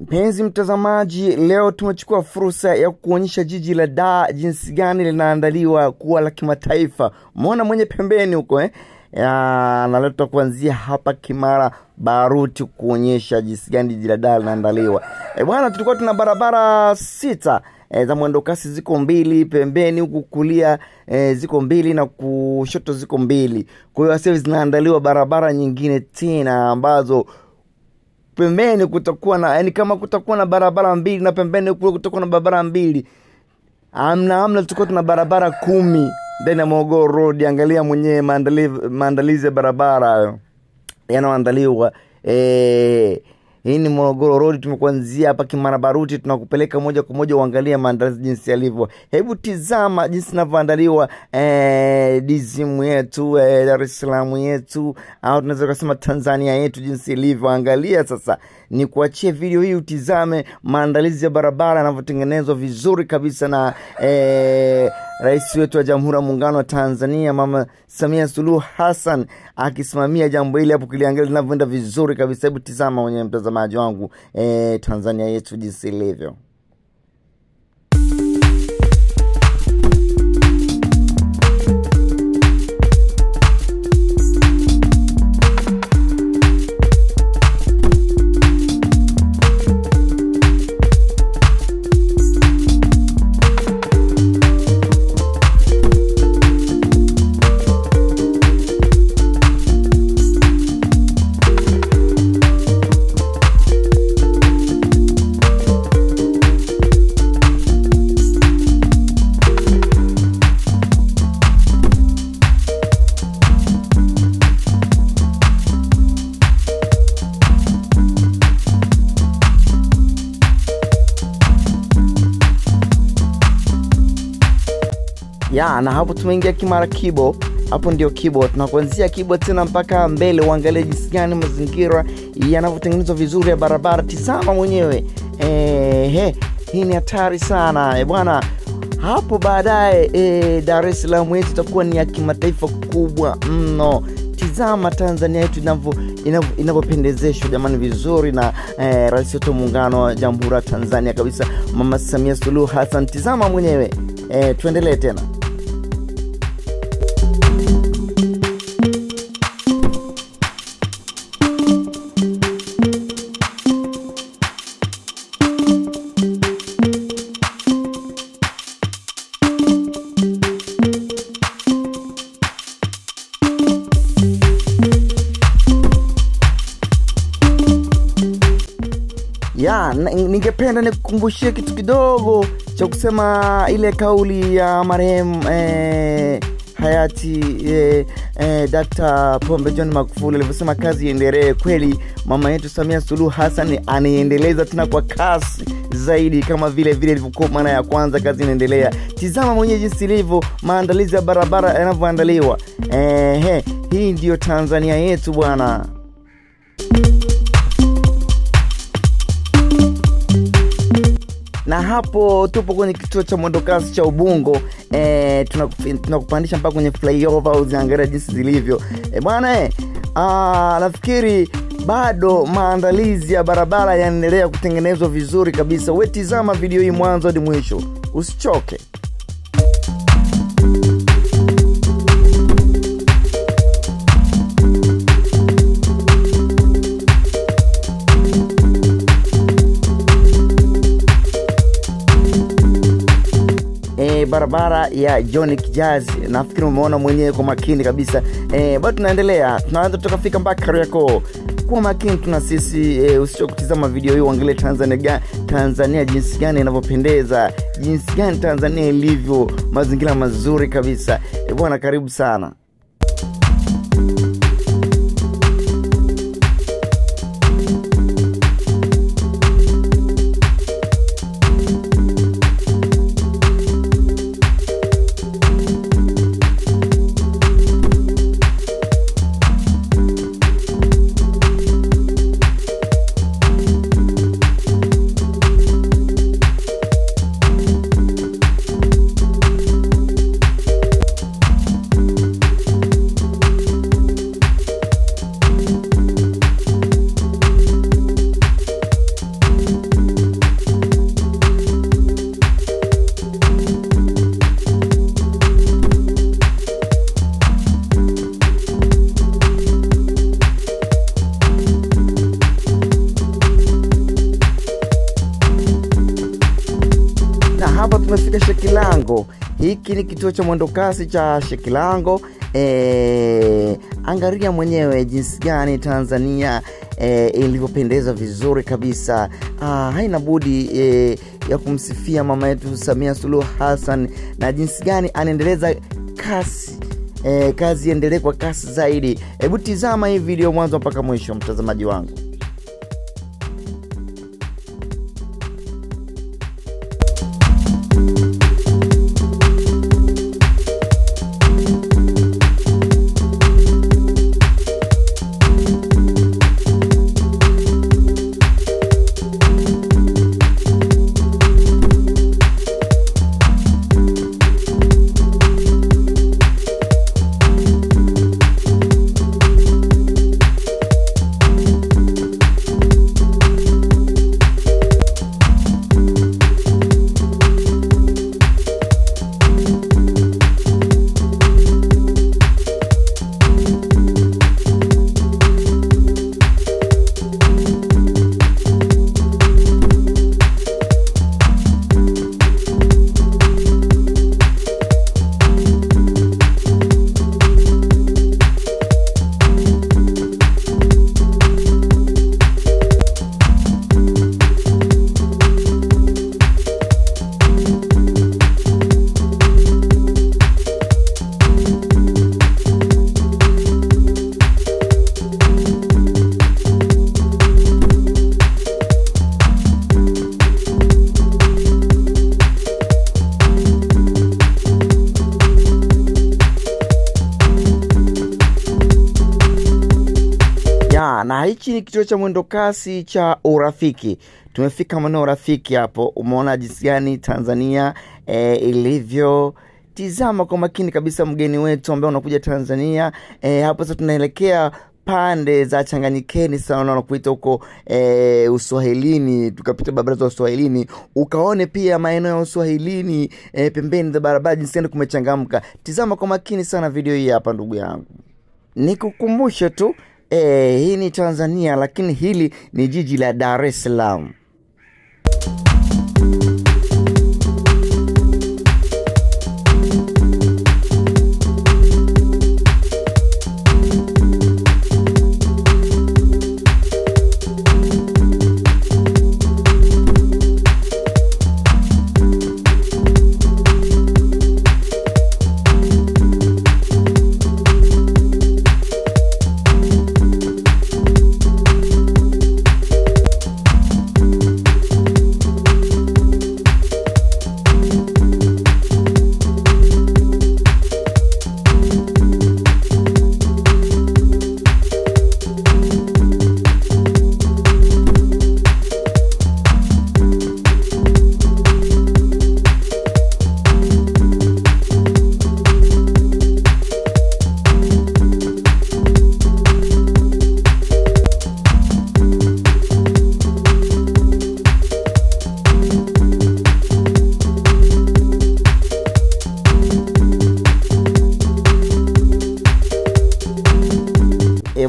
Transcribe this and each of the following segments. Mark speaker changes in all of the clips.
Speaker 1: Mpenzi mtazamaji, leo tumechukua fursa ya kuonyesha jiji la Dar jinsi gani linaandaliwa kuwa la kimataifa. Umeona mwenye pembeni huko na leo tutakuanzia hapa Kimara Baruti kuonyesha jinsi gani jiji la Dar linaandaliwa. Bwana, tulikuwa tuna barabara 6 za mwendo kasi, ziko 2 pembeni, huku kulia ziko 2 na kushoto ziko 2. Kwa hiyo sasa zinaandaliwa barabara nyingine tena ambazo pembeni kutakuwa na kama kutakuwa na barabara 2 na pembeni kutakuwa na barabara 2. Amna tutakuwa tuna barabara 10 ndani ya Morogoro Road. Angalia mwenyewe maandalizi ya barabara yanayoandaliwa. Hii ni Morogoro Road, tumekuanzia hapa Kimara Baruti, tunakupeleka moja kwa moja uangalie maandalizi jinsi yalivyo. Hebu tizama jinsi ninavyoandaliwa dizimu yetu, Dar es Salaam yetu, au tunaweza kusema Tanzania yetu jinsi ilivyo. Angalia sasa, ni kuachie video hii utizame maandalizi ya barabara yanavyotengenezwa vizuri kabisa na Rais wetu wa Jamhuri ya Muungano wa Tanzania Mama Samia Suluhu Hassan akisimamia jambo hili hapo, kiliangalia linavyoenda vizuri kabisa. Hebu tizama mwenye mtazamaji wangu Tanzania yetu jinsi ilivyo. Na hapo tumeingia Kimara Kibo. Hapo ndio Kibo, tunakuanzia Kibo tena mpaka mbele uangalie jinsi gani mazingira yanavyotengenezwa vizuri ya barabara. Tizama mwenyewe. Hii ni hatari sana bwana. Hapo baadaye Dar es Salaam yetu itakuwa ni ya kimataifa kubwa mno. Tizama Tanzania yetu inavyopendezeshwa jamani vizuri na Rais wetu Muungano wa Jamhuri ya Tanzania kabisa Mama Samia Suluhu Hassan. Tizama mwenyewe. Tuendelee tena. Ningependa nikukumbushie kitu kidogo cha kusema ile kauli ya marehemu hayati Dr. Pombe John Magufuli alivyosema kazi iendelee. Kweli mama yetu Samia Suluhu Hassan anaendeleza tena kwa kasi zaidi kama vile ilivyokuwa mara ya kwanza. Kazi inaendelea. Tizama mwenyewe jinsi ilivyo maandalizi ya barabara yanavyoandaliwa. Hii ndio Tanzania yetu bwana. Na hapo tupo kwenye kituo cha mwendokasi cha Ubungo. Tunakupandisha mpaka kwenye flyover uziangalia jinsi zilivyo. Bwana nafikiri bado maandalizi ya barabara yanaendelea kutengenezwa vizuri kabisa. Wewe tizama video hii mwanzo hadi mwisho. Usichoke. Barabara ya John Kijazi, nafikiri umeona mwenyewe kwa makini kabisa. Bado tunaendelea, tunaanza tukafika mpaka Kariakoo. Kwa makini tuna sisi, usichoke kutazama video hii uangalie Tanzania jinsi gani inavyopendeza, jinsi gani Tanzania ilivyo, mazingira mazuri kabisa. Bwana, karibu sana. tumefika Shekilango. Hiki ni kituo cha mwendokasi cha Shekilango. Angalia mwenyewe jinsi gani Tanzania ilivyopendeza vizuri kabisa. Haina budi ya kumsifia mama yetu Samia Suluhu Hassan na jinsi gani anaendeleza kasi. Kazi iendelee kwa kasi zaidi. Hebu tizama hii video mwanzo mpaka mwisho, mtazamaji wangu. Na hichi ni kituo cha mwendokasi cha Urafiki. Tumefika maeneo Urafiki hapo. Umeona jinsi gani Tanzania ilivyo. Tizama kwa makini kabisa mgeni wetu ambaye unakuja Tanzania. Hapo sasa tunaelekea pande za Changanyikeni sana na kuita huko Uswahilini. Tukapita barabara za Uswahilini, ukaone pia maeneo ya Uswahilini pembeni za barabara jinsi gani kumechangamka. Tizama kwa makini sana video hii hapa ndugu yangu. Nikukumbushe tu hii ni Tanzania, lakini hili ni jiji la Dar es Salaam.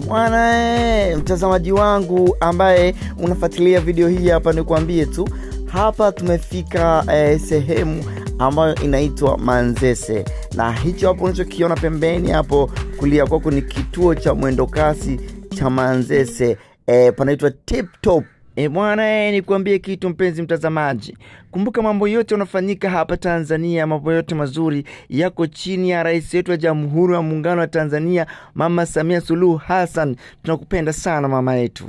Speaker 1: Bwana mtazamaji wangu ambaye unafuatilia video hii hapa, nikwambie tu hapa tumefika sehemu ambayo inaitwa Manzese. Na hicho hapo unachokiona pembeni hapo kulia kwako ni kituo cha mwendokasi cha Manzese. Panaitwa Tip Top. Bwana nikwambie kitu mpenzi mtazamaji. Kumbuka mambo yote yanafanyika hapa Tanzania, mambo yote mazuri yako chini ya rais wetu wa Jamhuri ya Muungano wa Tanzania, Mama Samia Suluhu Hassan. Tunakupenda sana mama yetu.